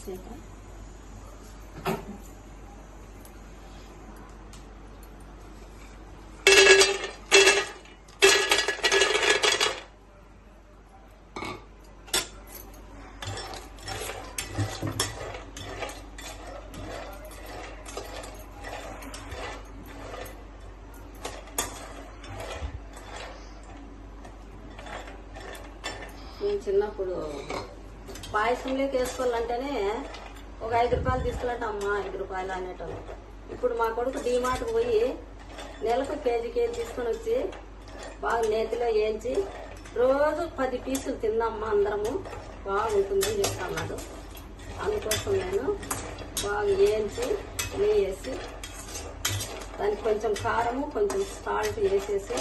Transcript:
వేసాక నేను చిన్నప్పుడు పాయసంలోకి వేసుకోవాలంటేనే ఒక 5 రూపాయలు తీసుకున్నట్టు అమ్మ 5 రూపాయలు అనేటోళ్ళు. ఇప్పుడు మా కొడుకు డీమార్ట్కి పోయి నెలకు కేజీ తీసుకొని వచ్చి బాగా నేతిలో వేయించి రోజు 10 పీసులు తిందమ్మా అందరము బాగుంటుందని చెప్తున్నాడు. అందుకోసం నేను బాగా వేయించి నెయ్యి వేసి దానికి కొంచెం కారము కొంచెం సాల్ట్ వేసేసి